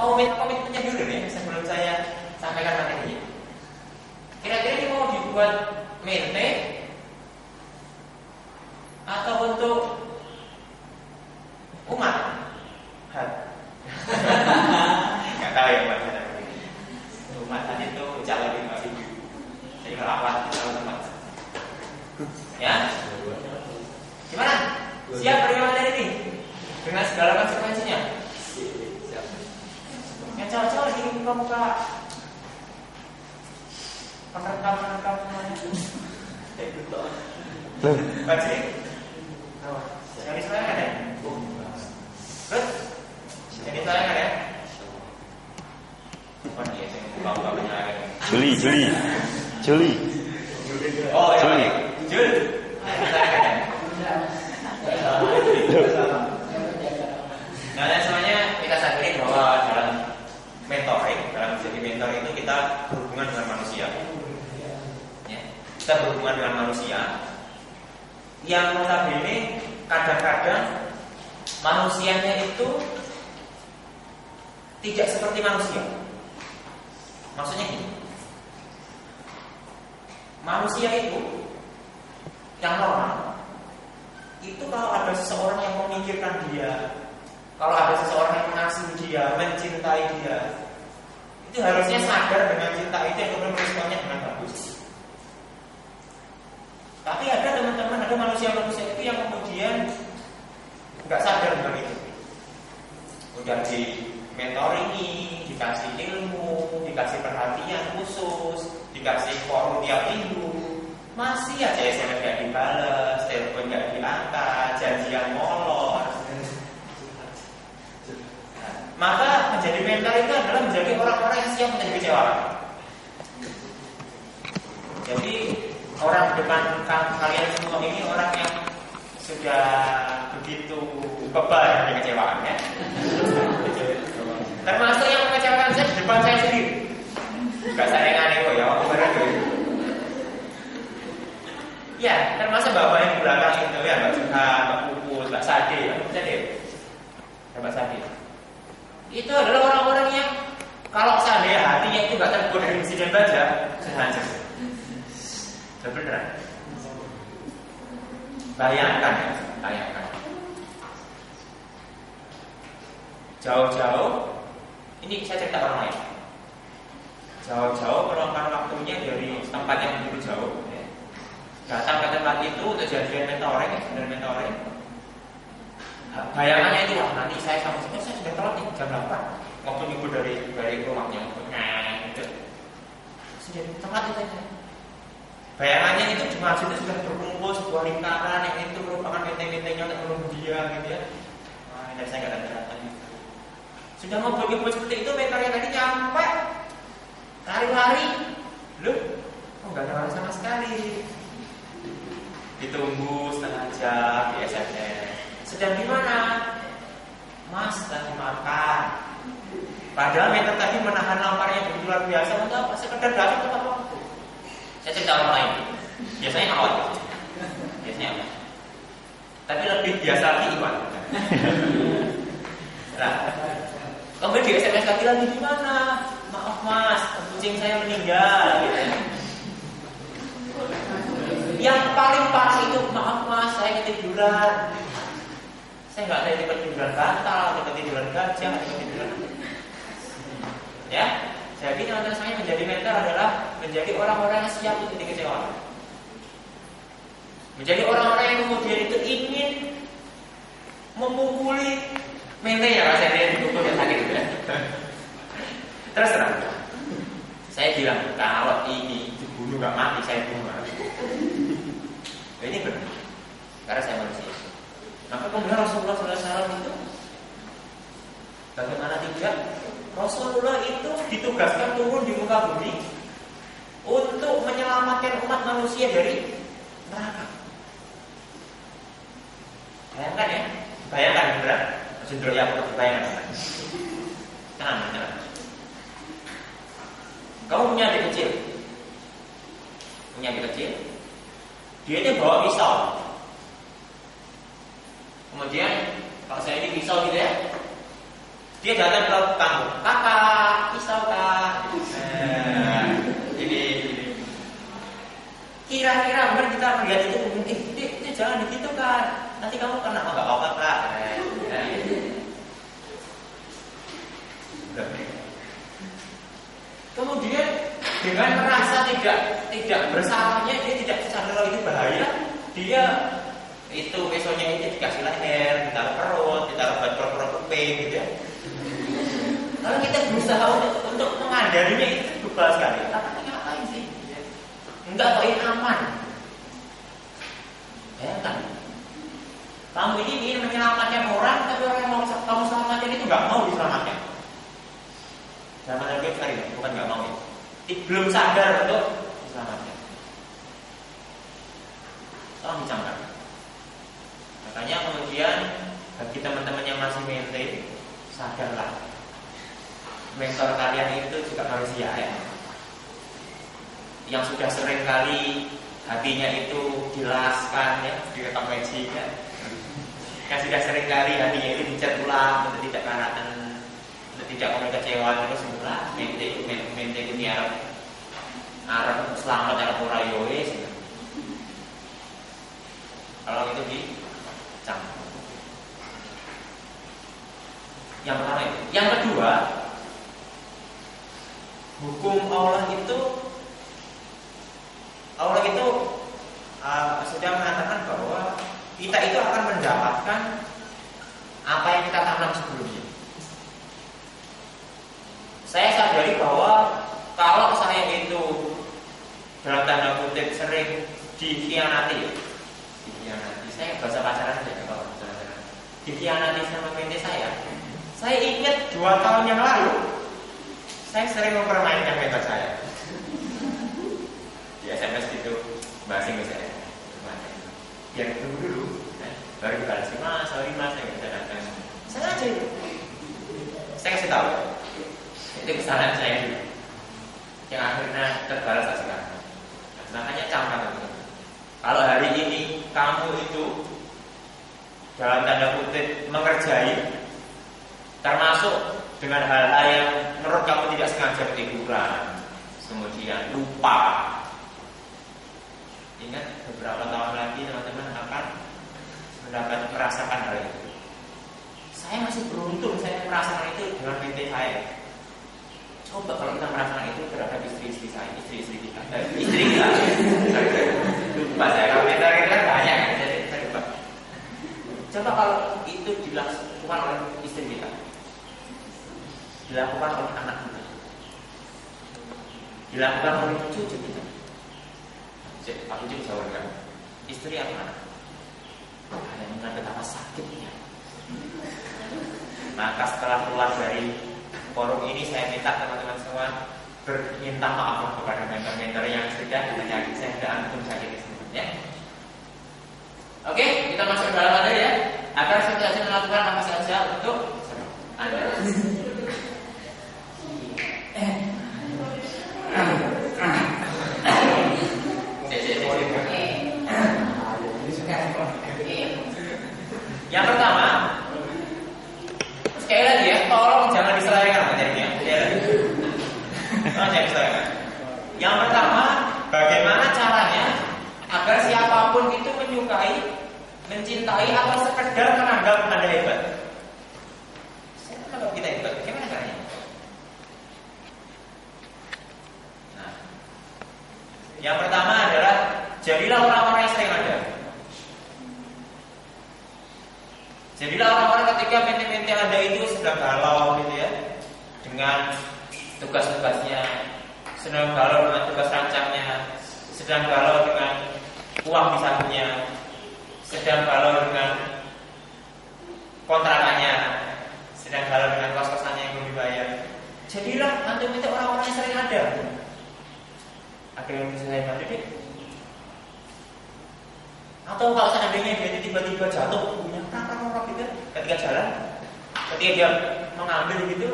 mau komitmennya dulu nih sebelum saya sampaikan materinya. Kira-kira ini mau dibuat mente atau untuk umat? Nggak tahu ya Pak. Umat tadi itu calon lima ribu. Jadi kalau awal calon tempat. Ya? Gimana? Siap menerima materi ini? Dengan segala konsekuensinya? Siap. Yang cowok-cowok lagi muka-muka merekam semuanya. Baca. Yang diselesaikan ya? Terus? Yang diselesaikan ya? Oh iya, saya buka-buka penyelesaikan. Juli. Oh iya, Juli. Nah, dan semuanya kita sadari bahwa dalam mentoring, dalam menjadi mentor itu kita berhubungan dengan manusia. Ya, kita berhubungan dengan manusia yang notabene kadang-kadang manusianya itu tidak seperti manusia. Maksudnya gini, manusia itu yang normal itu kalau ada seseorang yang memikirkan dia, kalau ada seseorang yang mengasihi dia, mencintai dia, itu harusnya sadar dengan cinta itu yang kemudian meresponnya dengan bagus. Tapi ada teman-teman, ada manusia-manusia itu yang kemudian nggak sadar dengan itu. Udah di mentoringi, dikasih ilmu, dikasih perhatian khusus, dikasih forum tiap minggu, masih aja SMS gak dibales, telepon gak diangkat, janjian molor. Maka menjadi mentor itu adalah menjadi orang-orang yang siap menjadi kecewa. Jadi orang di depan kalian semua ini orang yang sudah begitu bebal dengan kekecewaan ya. Termasuk yang mengecewakan saya di depan saya sendiri. Gak saringan kok ya, aku bareng ya. Ya, termasuk bapak yang di belakang itu ya, Mbak Juha, Mbak Puput, Mbak Sade, Mbak Sade. Itu adalah orang-orang yang kalau seandainya hatinya itu gak tergoda dari insiden baja, sudah hancur. Sudah beneran. Bayangkan. Jauh-jauh, ini saya cerita orang lain. Jauh-jauh meluangkan waktunya dari tempat yang begitu jauh. Datang ke tempat itu untuk jadian mentoring. Bayangannya itu wah nanti saya sama saya sudah telat nih jam 8 waktu minggu dari rumahnya gitu. Sudah telat itu. Bayangannya itu di masjid itu sudah berkumpul sebuah lingkaran yang itu merupakan benteng-bentengnya untuk menunggu dia gitu ya. Wah, dan saya nggak datang. Sudah ngobrol-ngobrol seperti itu, mentornya tadi nyampe lari-lari, loh, nggak ada lari sama sekali. Ditunggu setengah jam di SMS. Sedang di mana? Mas, tadi makan. Padahal mentor tadi menahan laparnya begitu luar biasa untuk apa? Sekedar datang tepat waktu. Saya cerita orang lain. Biasanya awal. Tapi lebih biasa lagi Iwan. Nah, kemudian di SMS lagi di mana? Maaf Mas, kucing saya meninggal. Gitu. Yang paling parah itu, maaf Mas, saya ketiduran. Saya nggak tahu itu ketiduran bantal, atau ketiduran gajah, atau ketiduran. Ya, jadi teman-teman saya menjadi mentor adalah menjadi orang-orang yang siap untuk dikecewakan. Menjadi orang-orang yang kemudian itu ingin memukuli mentenya, rasanya dipukul yang sakit gitu ya. Terus terang, saya bilang kalau ini dibunuh nggak mati, saya bunuh. Ini benar, karena saya manusia. Maka kemudian Rasulullah SAW itu bagaimana tidak? Rasulullah itu ditugaskan turun di muka bumi untuk menyelamatkan umat manusia dari neraka. Bayangkan beneran. Sindro ya aku bayangkan. Tenang. Kamu punya adik kecil, dia ini bawa pisau. Kemudian kalau saya ini pisau gitu ya, Dia datang ke kamu, kakak, pisau kak. Ini kira-kira benar kita melihat itu, ini jangan begitu kan, nanti kamu kena nggak apa-apa kak. Kemudian dengan merasa tidak bersalahnya, dia tidak sadar kalau itu bahaya, dia itu besoknya itu dikasih leher, ditaruh perut, ditaruh perut kuping gitu ya. Kalau kita berusaha untuk mengadarinya itu bebal sekali. Tapi ngapain sih? Enggak kok, ini aman. Bayangkan, kamu ini ingin menyelamatkan orang, tapi orang yang mau kamu selamatkan itu nggak mau diselamatkan. Zaman Nabi sekali, bukan nggak mau ya. Belum sadar untuk diselamatkan. Tolong dicamkan. Makanya kemudian bagi teman-teman yang masih mente, sadarlah. Mentor kalian itu juga manusia ya, yang sudah sering kali hatinya itu dilaskan ya, direkam magic ya, yang sudah sering kali hatinya itu dicat ulang untuk tidak karatan, untuk tidak mau kecewa terus mula mente itu Arab selamat Arab Orayoes. Kalau itu dicam. Yang pertama itu. Yang kedua, hukum Allah itu sudah mengatakan bahwa kita itu akan mendapatkan apa yang kita tanam sebelumnya. Saya sadari bahwa kalau saya itu dalam tanda kutip sering dikhianati, saya bahasa pacaran aja kalau dikhianati sama mente saya ingat 2 tahun yang lalu saya sering mempermainkan mentor saya di SMS gitu, bahasa Inggris saya biar tunggu dulu, baru dibalas mas, sorry mas, saya nggak bisa datang. Saya aja itu, saya kasih tahu itu kesalahan saya dulu yang akhirnya terbalas sekarang. Makanya camkan itu. Kalau hari ini kamu itu dalam tanda kutip mengerjai, termasuk dengan hal-hal yang menurut kamu tidak sengaja, ketiduran, kemudian lupa. Ingat beberapa tahun lagi teman-teman akan merasakan hal itu. Saya masih beruntung saya merasakan itu dengan mente saya. Coba kalau kita merasakan itu terhadap istri-istri kita. Lupa saya, kalau mente kita kan banyak kan, jadi saya lupa. Coba kalau itu dilakukan oleh istri kita, dilakukan oleh anak kita, dilakukan oleh cucu kita. Pak cucu jawab kan, istri atau anak? Ada yang mengenai betapa sakitnya. Maka setelah keluar dari forum ini, saya minta teman-teman semua berminta maaf kepada mentor-mentor yang sudah menyakiti saya dan antum sakit di sini. Ya. Oke, kita masuk ke dalam materi ya. Agar saya melakukan apa saja untuk Anda. Yang pertama, sekali lagi ya, tolong jangan diselewengkan materinya. Jangan diselewengkan. Yang pertama, bagaimana caranya agar siapapun itu menyukai, mencintai atau sekedar menganggap Anda hebat. Saya menganggap kita hebat. Bagaimana caranya? Nah, yang pertama adalah jadilah orang-orang yang sering ada. Jadilah orang-orang ketika mente-mente Anda itu sedang galau gitu ya, dengan tugas-tugasnya, sedang galau dengan tugas rancangnya, sedang galau dengan uang di sakunya, sedang galau dengan kontrakannya, sedang galau dengan kos-kosannya yang belum dibayar. Jadilah antum itu orang-orang yang sering ada. Ada yang bisa saya bantu deh. Atau kalau seandainya dia tiba-tiba jatuh, punya orang gitu, ketika jalan, ketika dia mengambil gitu,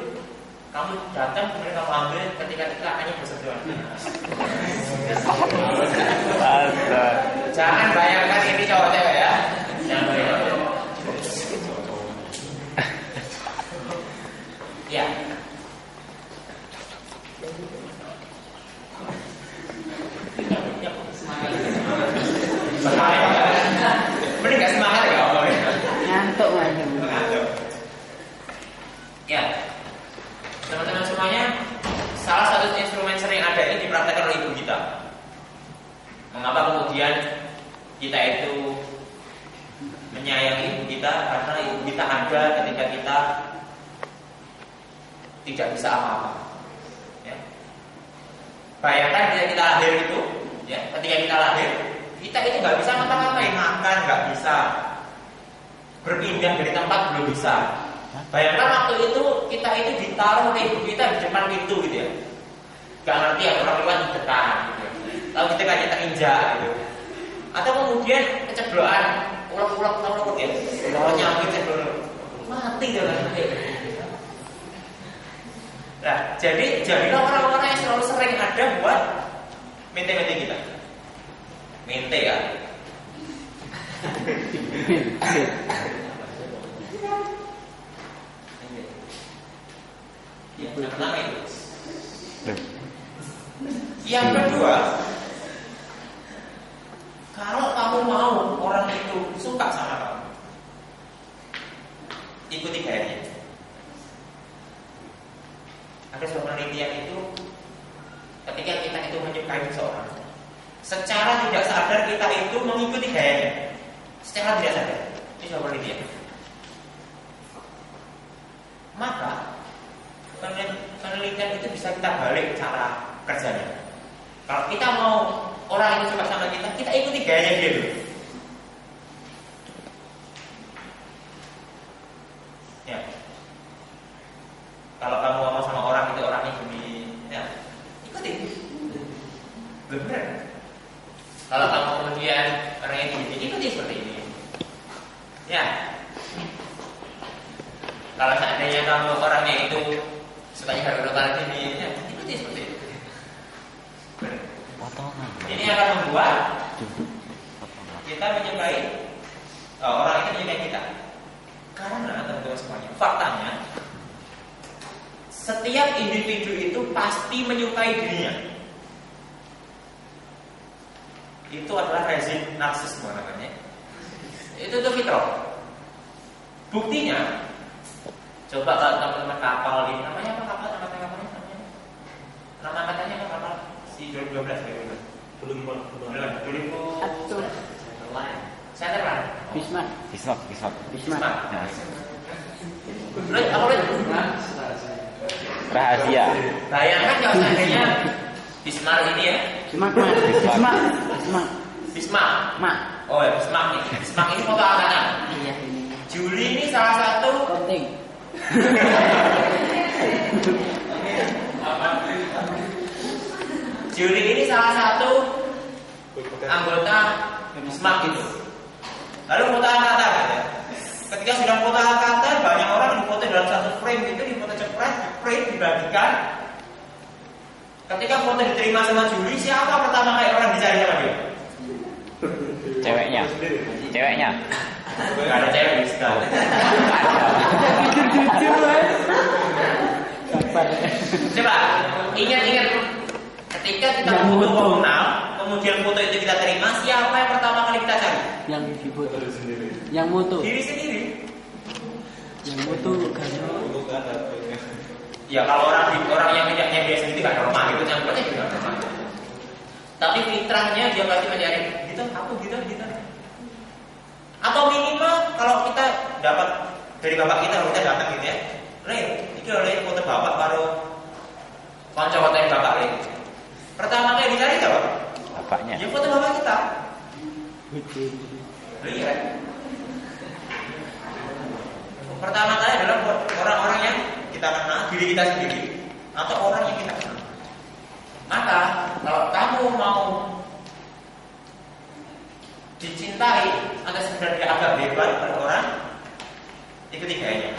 kamu datang kemudian kamu ambil, ketika itu akannya bersentuhan. Jangan bayangkan ini cowok cewek ya. Jangan bayangkan. kemudian kita itu menyayangi ibu kita karena ibu kita ada ketika kita tidak bisa apa-apa. Ya. Bayangkan ketika kita lahir itu, ya, ketika kita lahir, kita itu nggak bisa ngapa-ngapain, makan nggak bisa, berpindah dari tempat belum bisa. Bayangkan waktu itu kita itu ditaruh oleh ibu kita di depan pintu gitu ya, nggak ngerti ya, orang lewat ditekan, gitu. Lalu kita kayak terinjak gitu. Atau kemudian kecebloan, ulek-ulek tahu ya, nyampe cebol, mati dalam hati. Nah, jadilah orang-orang yang selalu sering ada buat mente-mente kita. Mente ya. Ya, yang pertama itu. Yang kedua, kalau kamu mau orang itu suka sama kamu, ikuti gayanya. Ada sebuah penelitian itu, ketika kita itu menyukai seseorang, secara tidak sadar kita itu mengikuti gayanya. Secara tidak sadar. Ini sebuah penelitian. Maka penelitian itu bisa kita balik cara kerjanya. Kalau kita mau orang itu suka sama kita, kita ikuti gayanya dia dulu. Ya. Kalau kamu ngomong sama orang itu orangnya gini, ya, ikuti. Benar. Kalau kamu kemudian orangnya gini, ikuti seperti ini. Ya. Kalau seandainya kamu orangnya itu sukanya harga gini, ya, ikuti seperti itu. Benar. Ini akan membuat kita menyukai orang itu menyukai kita. Karena teman-teman semuanya, faktanya setiap individu itu pasti menyukai dirinya. Itu adalah rezim narsisme namanya. Itu tuh fitrah. Buktinya, coba kalau teman-teman kapal ini, namanya apa kapal? Nama katanya apa kapal? Si 2012. Belum. Centerland. Bismarck. Apa itu? Rahasia. Bayangkan kalau seandainya Bismarck ini ya. Bismarck. Oh ya, Bismarck nih. Bismarck ini foto angkatan. Iya ini. Juli ini salah satu Penting. Juli ini salah satu anggota Bismarck itu. Lalu foto angkatan ya. Ketika sudah foto angkatan, banyak orang difoto dalam satu frame itu, difoto cepret, frame dibagikan. Ketika foto diterima sama Juli, siapa pertama kali orang dicari sama dia? Ceweknya. Gak ada cewek di sekali. Coba ingat ketika kita foto komunal, kemudian foto itu kita terima, siapa yang pertama kali kita cari? Yang difoto. Yang foto. Diri sendiri. Yang foto kan. Ya kalau orang yang punyanya dia sendiri gak normal, itu campurnya juga normal. Tapi fitrahnya dia pasti mencari gitu, aku gitu. Atau minimal kalau kita dapat dari bapak kita, kalau kita datang gitu ya, ini oleh foto bapak baru konco-konco yang bapak Le. Pertama kali dicari siapa? Bapaknya. Ya foto bapak kita. Iya. Pertama kali adalah orang-orang yang kita kenal, diri kita sendiri, atau orang yang kita kenal. Maka kalau kamu mau dicintai atau sebenarnya agak hebat oleh orang, ikuti gayanya.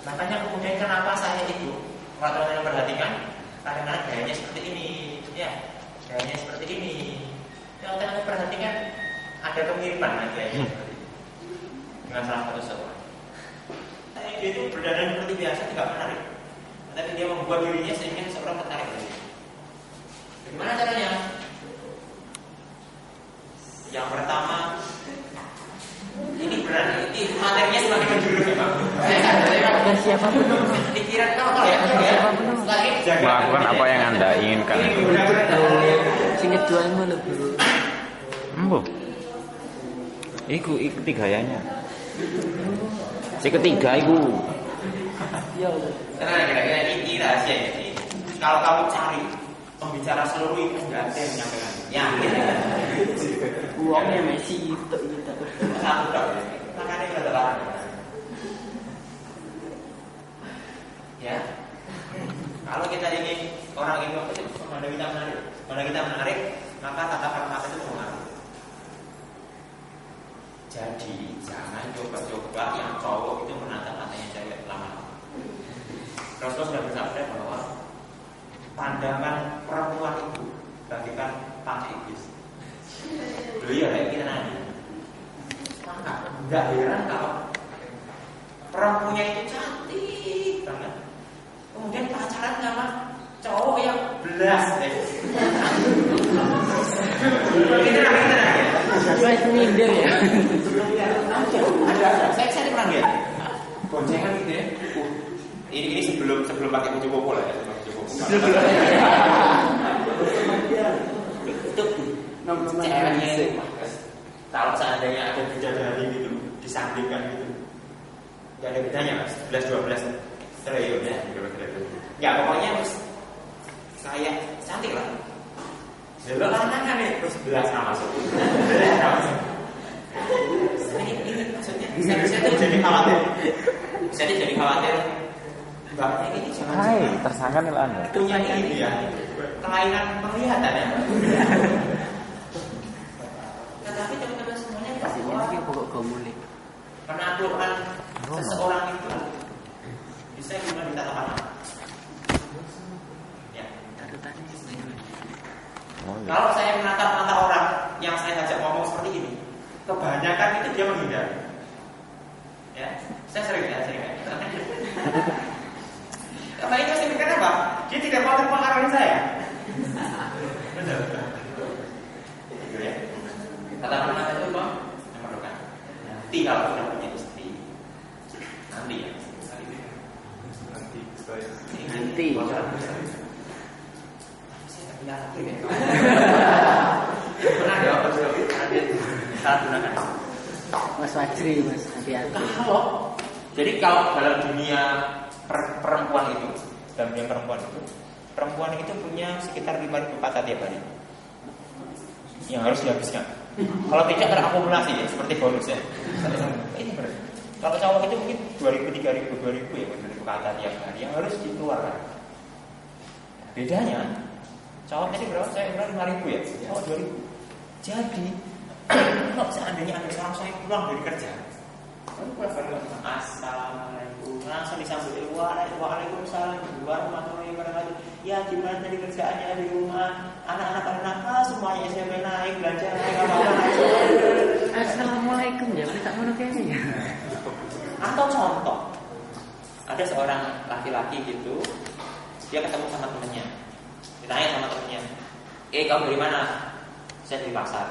Makanya kemudian kenapa saya itu, kalau teman-teman perhatikan, kadang-kadang gayanya seperti ini, ya, gayanya seperti ini. Kalau teman-teman perhatikan, ada kemiripan gayanya seperti ini dengan salah satu seorang. Dia itu berdandan seperti biasa tidak menarik, tapi dia membuat dirinya sehingga seorang tertarik. Bagaimana caranya? Yang pertama, ini berarti materinya semakin menjurus ya Pak. Dan siapapun Pikiran kalau ya, Melakukan apa yang Anda inginkan. sing kejualmu lho, Bro. Embo. Iku gayanya. Si ketiga iku. Ya. Karena kira-kira ini rahasia ini. Kalau kamu cari pembicara seluruh itu nggak ada yang menyampaikan. Yakin? Uangnya Messi itu. Satu dok. Makanya nggak terlarang. Ya. Kalau kita ingin orang ini mana kita menarik, maka kata-kata itu mengaruh. Jadi jangan coba-coba yang cowok itu menatap matanya cewek lama. Rasulullah sudah bersabda bahwa pandangan perempuan itu bagikan panah iblis. Loh iya, kayak kita nanya. Maka nggak heran kalau perempuannya itu cantik banget. Kemudian pacaran sama cowok yang belas deh. Kita nanya. Saya minder ya. Saya pernah lihat boncengan gitu ya. Ini sebelum pakai baju koko lah ya, sebelum baju koko. Itu ceweknya kalau seandainya ada bidadari gitu disandingkan gitu, nggak ada bedanya mas, 11-12 triliun ya, nggak pokoknya mas kayak cantik lah. Belok kanan kan nih, terus 11 nama masuk. Ini maksudnya saya tuh jadi khawatir. Saya jadi khawatir. Mbaknya ini jangan tersangka nih Anda. punya ini ya, kelainan penglihatan ya. Tetapi teman-teman semuanya Pastinya lagi pokok gomulik. penaklukan seseorang itu bisa cuma ditata mana? Ya. Kalau saya menatap orang yang saya ajak ngomong seperti ini, kebanyakan itu dia menghindar. Ya, saya sering. Karena itu saya pikir apa? Dia tidak mau terpengaruhi saya. Benar. Gitu ya. Kata-kata itu bang, memerlukan. Nanti kalau sudah punya istri, nanti ya. Nanti. Pernah jawab salah gunakan. Mas Fajri, Mas hati-hati. Kalau dalam dunia perempuan itu, perempuan itu punya sekitar 5.000 kata tiap hari yang harus dihabiskan. Kalau tidak terakumulasi ya, seperti bonus ya. Ini benar. Kalau cowok itu mungkin 2.000, 3.000, 2.000 ya, 2.000 kata tiap hari yang harus dikeluarkan. Bedanya, cowok tadi berapa? Saya bilang 5.000 ya, cowok 2.000. Jadi, kalau seandainya ada seorang saya pulang dari kerja, assalamualaikum, langsung disambut waalaikumsalam, warahmatullahi wabarakatuh. Ya gimana tadi kerjaannya di rumah, anak-anak pada nakal semuanya SMP naik, belajar naik, apa-apa naik. Assalamualaikum ya, kita mau kayaknya. Atau contoh, ada seorang laki-laki gitu, dia ketemu sama temennya, ditanya sama temennya, kamu dari mana? Saya dari pasar.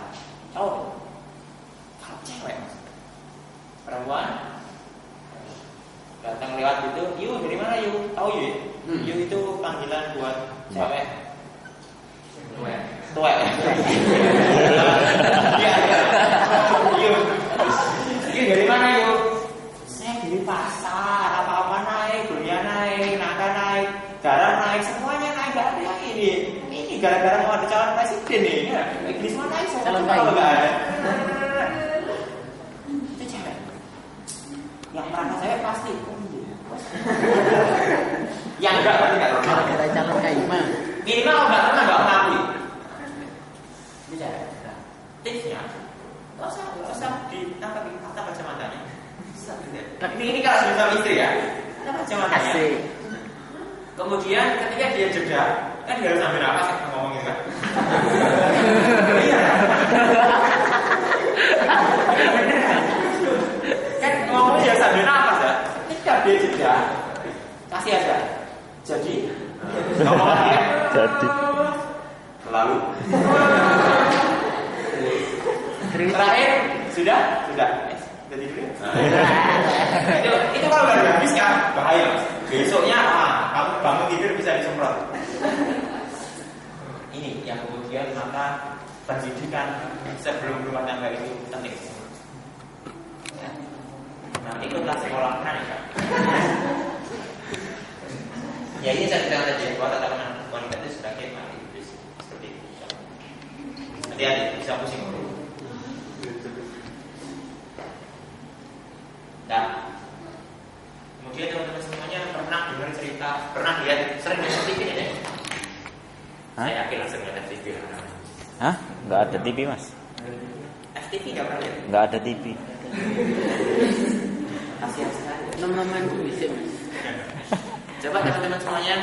Cowok, kalau cewek perempuan datang lewat gitu, Yu dari mana Yu? Tahu Yu? Yu itu panggilan buat cewek. Tuwek. Iya. Yu dari mana Yu? Saya dari pasar, apa-apa naik, dunia naik, nangka naik, garam naik, semuanya naik, gak ada yang ini. Ini gara-gara mau ada calon presiden nih. Di mana naik? Calon kalau nggak ada. Yang merasa saya pasti yang enggak berarti enggak normal. Kata calon kaima. Minimal enggak pernah enggak mengakui. Bisa. Tipsnya, enggak usah ditangkap kacamatanya. Tapi ini kalau sudah suami istri ya, kacamatanya. Asik. Kemudian ketika dia jeda, kan dia harus ambil nafas ngomong gitu kan. Iya. Kan ngomongnya ya sambil nafas ya. Ketika dia jeda, kasih aja. Jadi ngomong lagi ya. Jadi Lalu terakhir sudah. Jadi dulu. Itu kalau nggak habis kan bahaya. Besoknya kamu bangun tidur bisa disemprot. Ini yang kemudian maka pendidikan sebelum rumah tangga itu penting. Ya. Nah, ikutlah sekolah ya. Ya ini saya bilang tadi bahwa tatanan wanita itu sebagai mati iblis seperti itu. Hati-hati bisa pusing. Nah, kemudian teman-teman semuanya pernah dengar cerita, pernah lihat sering lihat TV ya? Saya yakin langsung lihat TV. Hah? Nggak ada TV mas? FTV nggak pernah lihat? Nggak ada TV. Kasihan sekali. Nama-nama itu bisa mas. Coba teman-teman semuanya.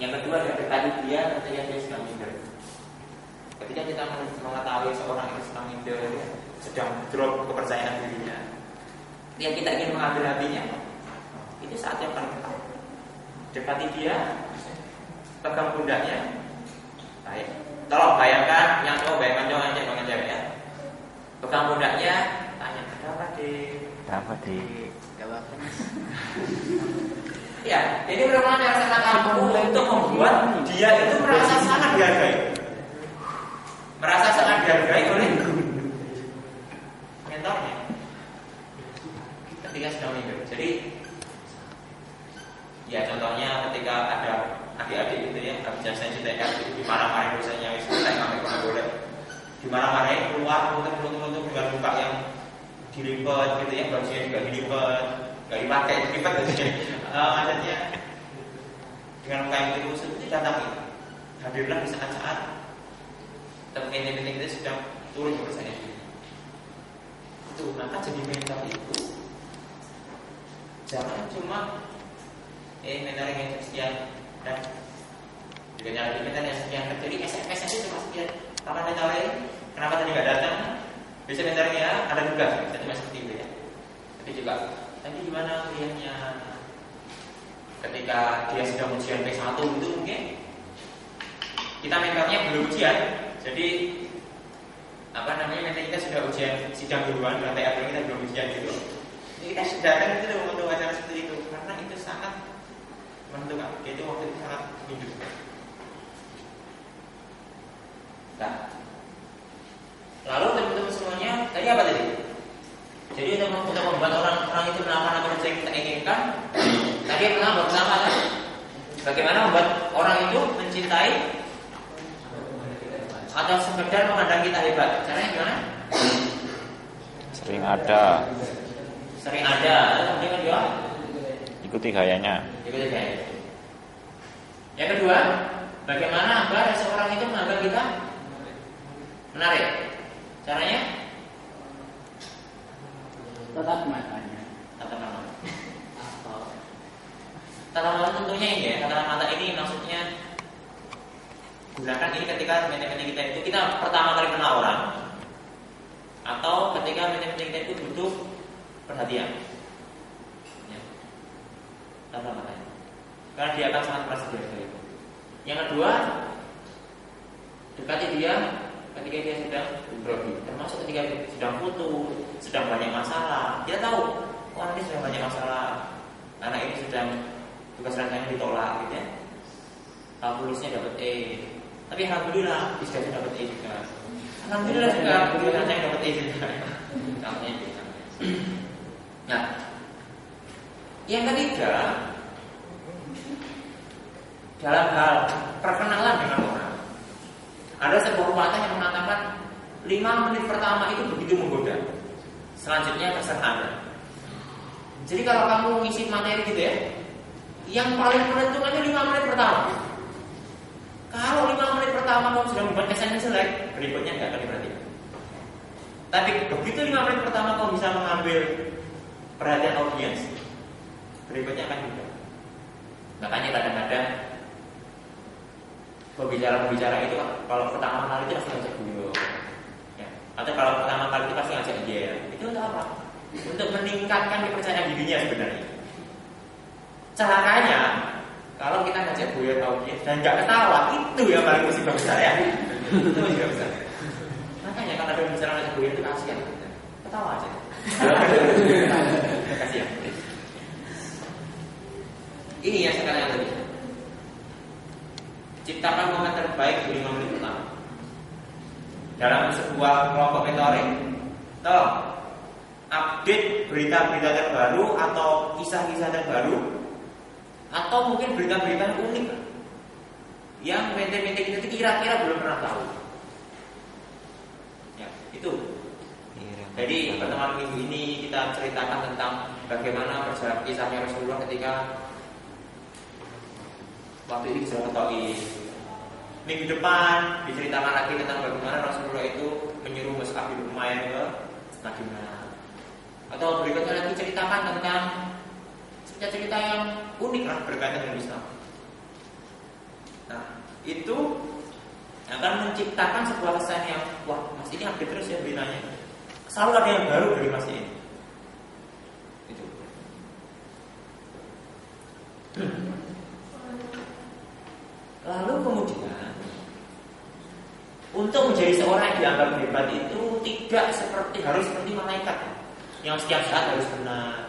Yang kedua adalah tadi dia ketika dia sedang minder. Ketika kita mengetahui seorang itu sedang minder, sedang drop kepercayaan dirinya, yang kita ingin mengambil hatinya, itu saat yang paling tepat. Dekati dia, pegang pundaknya. Baik. Tolong bayangkan, yang cowok bayangkan cowok yang cewek cewek ya. Pegang pundaknya, tanya ada apa deh? Apa di? Gak apa-apa mas. Ya, ini merupakan cara kamu untuk membuat dia itu merasa sangat dihargai. Merasa sangat dihargai oleh mentornya. Ketika sedang minder. Jadi, ya contohnya ketika ada adik-adik gitu ya, biasanya CTR dimarah-marahin dosennya, saya nggak boleh. Dimarah-marahin keluar untuk dengan muka yang dilipat gitu ya, bajunya juga dilipat. Gak dipakai, dilipat aja. Maksudnya dengan muka yang terus itu datangi. Hadirlah di saat-saat penting-penting kita sedang turun kepercayaan diri. Itu maka jadi mentor itu jangan cuma mentor yang sekian dan juga nyari mentor yang sekian. Jadi SMS aja cuma sekian. Kapan mentorin? Kenapa tadi nggak datang? Bisa mentornya ada tugas, bisa cuma seperti itu ya. Tapi juga tadi gimana kuliahnya? Ketika dia sedang ujian P1 itu mungkin kita mentornya belum ujian. Jadi mentor kita sudah ujian sidang duluan, lantai akhir kita belum ujian gitu. Jadi kita sudah datang itu untuk acara seperti itu karena itu sangat menentukan. Itu waktu itu sangat hidup. Nah, lalu teman-teman semuanya tadi apa tadi? Jadi untuk membuat orang itu melakukan apa saja yang kita inginkan, tadi yang pertama kan, bagaimana membuat orang itu mencintai atau sekedar memandang kita hebat. Caranya gimana? Sering ada. Kemudian kedua, Ikuti gayanya. Yang kedua, bagaimana agar seorang itu menganggap kita menarik. Caranya? Tetap matanya. Tatap mata tentunya ini ya. Tatap mata ini maksudnya gunakan ini ketika manajemen kita itu kita pertama kali kenal orang, atau ketika manajemen kita itu butuh perhatian. Ya. Tatap matanya. Karena dia akan sangat merasa dihargai. Yang kedua, dekati dia ketika dia sedang grogi, termasuk ketika dia sedang putus, sedang banyak masalah. Dia tahu, ini sedang banyak masalah, anak ini sedang tugas rancangan ditolak, gitu ya. Lulusnya dapat E, tapi alhamdulillah istilahnya dapat E juga. Alhamdulillah juga tugas rancangan dapat E juga. Contohnya itu. Nah, yang ketiga, dalam hal perkenalan dengan orang, ada sebuah pepatah yang mengatakan 5 menit pertama itu begitu menggoda. Selanjutnya terserah Anda. Jadi kalau kamu ngisi materi gitu ya, yang paling menentukannya 5 menit pertama. Kalau 5 menit pertama kamu sudah membuat kesan yang jelek, berikutnya nggak akan diperhatikan. Tapi begitu 5 menit pertama kamu bisa mengambil perhatian audiens, berikutnya akan juga. Makanya kadang-kadang pembicara itu kalau pertama kali itu pasti ngajak guyon, ya. Atau kalau pertama kali itu pasti ngajak dia. Itu untuk apa? Untuk meningkatkan kepercayaan dirinya sebenarnya. Caranya kalau kita ngajak guyon audiens dan nggak ketawa, itu yang paling musibah besar ya. Itu musibah besar. Makanya kalau ada bicara ngajak guyon itu kasihan, ketawa aja. Kasihan. Ini yang sekalian tadi. Ciptakan momen terbaik di 5 menit pertama. dalam sebuah kelompok mentoring, tolong update berita-berita terbaru atau kisah-kisah terbaru atau mungkin berita-berita unik yang mente-mente kita itu kira-kira belum pernah tahu. Ya, itu. Jadi pertemuan minggu ini kita ceritakan tentang bagaimana perjalanan kisahnya Rasulullah ketika waktu itu Hijrah ke Thaif. Minggu depan diceritakan lagi tentang bagaimana Rasulullah itu menyuruh Mus'ab bin Umair ke Madinah. Atau berikutnya lagi ceritakan tentang cerita-cerita yang unik lah berkaitan dengan Islam. Nah, itu akan menciptakan sebuah kesan yang wah, Mas ini update terus ya beritanya. Selalu ada yang baru dari Mas ini. Itu. Lalu kemudian untuk menjadi seorang yang dianggap hebat itu tidak harus seperti malaikat yang setiap saat harus benar,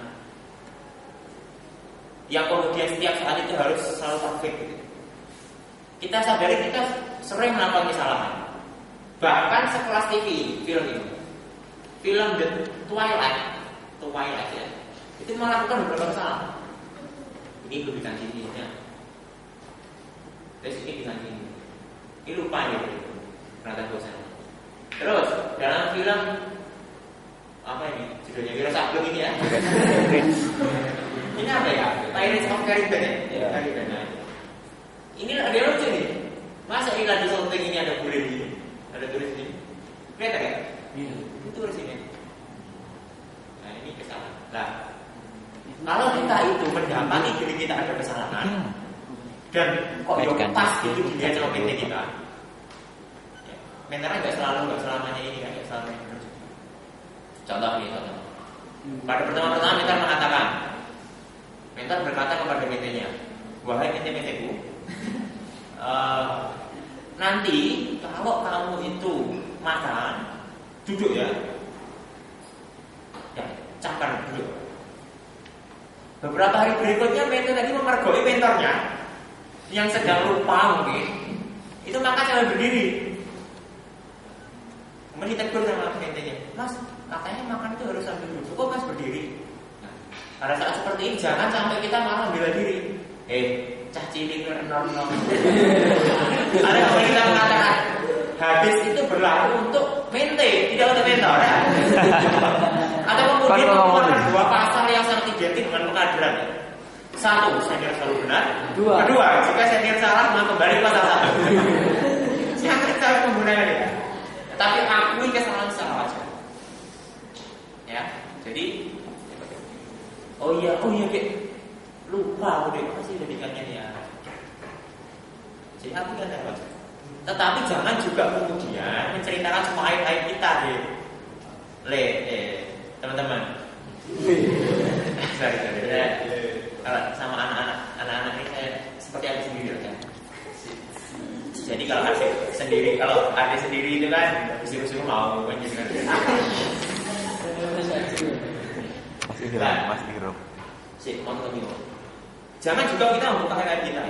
yang kemudian setiap saat itu harus selalu perfect gitu. Kita sadari kita sering melakukan kesalahan. Bahkan sekelas TV, film ini, film The Twilight ya, itu melakukan beberapa kesalahan. Ini belum diganti ya. Terus ini diganti. Ini lupa gitu. Ternyata bosan. Terus dalam film apa ini? Judulnya Wiro Sableng ini ya. Ini apa ya? Pirates of Caribbean ya? Caribbean. Ini ada yang lucu nih. Masa ini lagi syuting ini ada bule ini? Ada tulis ini. Kelihatan ya? Itu tulis ini. Nah ini kesalahan. Nah, kalau kita itu mendapati diri kita ada kesalahan dan kok yang pas itu dilihat sama PT kita. Ya, mentalnya nggak selamanya ini nggak selamanya benar. Contoh nih, contoh. Pada pertemuan-pertama mentor mengatakan, mentor berkata kepada PT-nya, wahai PT-ku, nanti kalau kamu itu makan, duduk ya, cakar duduk. Beberapa hari berikutnya mentor tadi memergoi mentornya yang sedang lupa mungkin, itu maka jangan berdiri. Kemudian ditegur sama mentornya, Mas, katanya makan itu harus sambil duduk, kok Mas berdiri? Nah, pada saat seperti ini jangan sampai kita malah bela diri. Cah cilik normal. Ada yang kita mengatakan hadis itu berlaku untuk mente, tidak untuk mentor ya. Atau kemudian mengeluarkan dua pasal yang sangat identik dengan pengadilan. Satu, senior selalu benar. Kedua, jika senior salah maka kembali ke pasal satu. Jangan salah penggunaan ya. Tapi akui kesalahan salah aja. Ya, jadi oh iya lupa udah masih udah dikatnya ya. Jadi aku kan dapat. Tetapi jangan juga kemudian menceritakan semua aib-aib kita deh. Teman-teman. Sorry. Kalau sama anak-anak ini saya seperti adik sendiri kan. Jadi kalau adik sendiri itu kan disuruh mau kan gitu kan. Mas Hiro. Jangan juga kita membuka hati kita.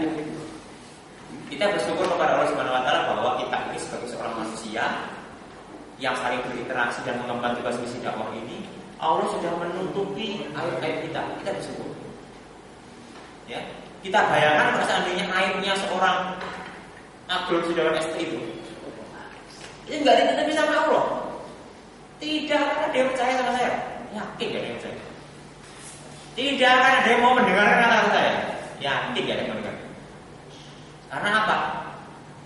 Kita bersyukur kepada Allah Subhanahu wa taala bahwa kita ini sebagai seorang manusia yang saling berinteraksi dan mengemban tugas misi dakwah ini, Allah sudah menutupi aib-aib kita. Kita bersyukur. Ya, kita bayangkan kalau seandainya aibnya seorang Abdul Sudawan ST itu enggak ditutupi sama Allah. Tidak akan ada yang percaya sama saya. Yakin gak ada yang percaya? Tidak akan ada yang mau mendengarkan kata saya. Yakin gak ada yang mendengar? Karena apa?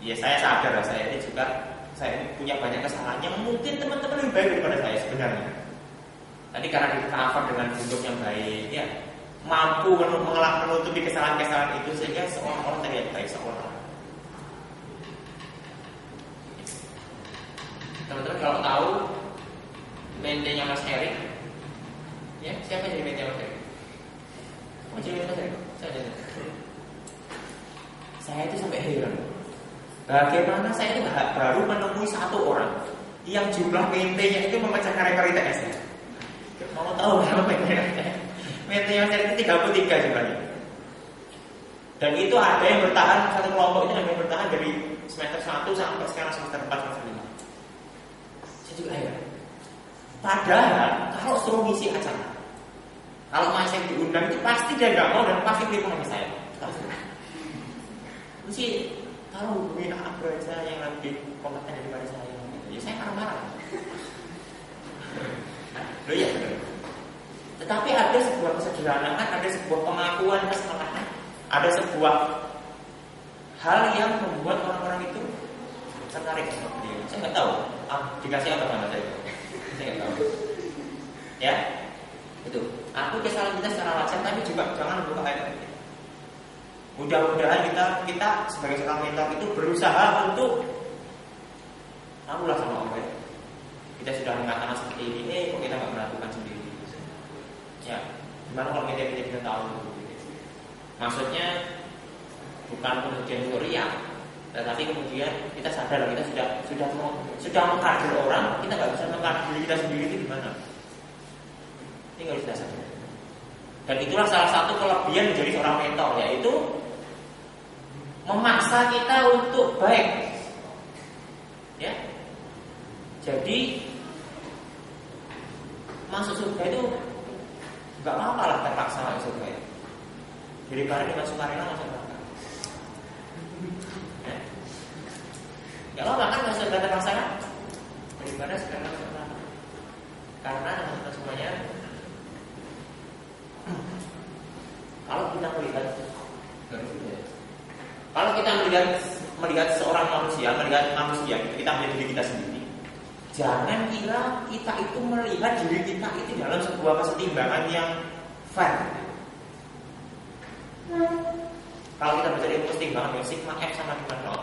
Ya saya sadar lah, saya ini punya banyak kesalahan yang mungkin teman-teman lebih baik daripada saya sebenarnya. Tadi karena di cover dengan bentuk yang baik, ya mampu menutupi kesalahan-kesalahan itu sehingga seolah-olah terlihat baik seolah. Teman-teman kalau tahu mentenya Mas Erik, ya siapa jadi mentenya Mas Erik? Oh jadi Mas Erik, saya itu sampai heran. Bagaimana saya itu baru menemui satu orang yang jumlah mentenya itu memecahkan rekor ITS. Mau tahu berapa mentenya? Mentenya Mas Erik itu 33 jumlahnya. Dan itu ada yang bertahan, satu kelompok itu ada yang bertahan dari semester 1 sampai sekarang semester 4 semester 5. juga ya. Padahal kalau suruh ngisi acara, kalau Mas yang diundang itu pasti dia nggak mau dan pasti dia sama saya. Itu sih kalau hubungi aku aja yang lebih kompeten daripada saya, ya saya marah-marah. Loh ya. Tetapi ada sebuah kesederhanaan, ada sebuah pengakuan kesalahan, ada sebuah hal yang membuat orang-orang itu tertarik seperti itu. Saya nggak tahu. Dikasih apa sama saya? Saya nggak tahu. Ya, itu. Aku kesalahan kita secara wajar, tapi juga jangan buka air. Mudah-mudahan kita sebagai seorang mentor itu berusaha untuk tahulah sama Allah. Kita sudah mengatakan seperti ini, kok kita nggak melakukan sendiri? Ya, gimana kalau kita tahu? Maksudnya bukan kemudian riak, tetapi kemudian kita sadar kita sudah mengkader orang, kita nggak bisa mengkader diri kita sendiri itu gimana? Ini nggak bisa sadar. Dan itulah salah satu kelebihan menjadi seorang mentor, yaitu memaksa kita untuk baik. Ya, jadi masuk surga itu nggak apa-apa lah terpaksa masuk surga. Jadi karena masuk karena masuk neraka. Ya lo makan masuk surga terpaksa kan? Daripada sekarang masuk neraka. Karena teman-teman semuanya, kalau kita melihat, kalau kita melihat seorang manusia, kita melihat diri kita sendiri. Jangan kira kita itu melihat diri kita itu dalam sebuah kesetimbangan yang fair. Kalau kita berjadi kesetimbangan yang sigma F sama dengan 0,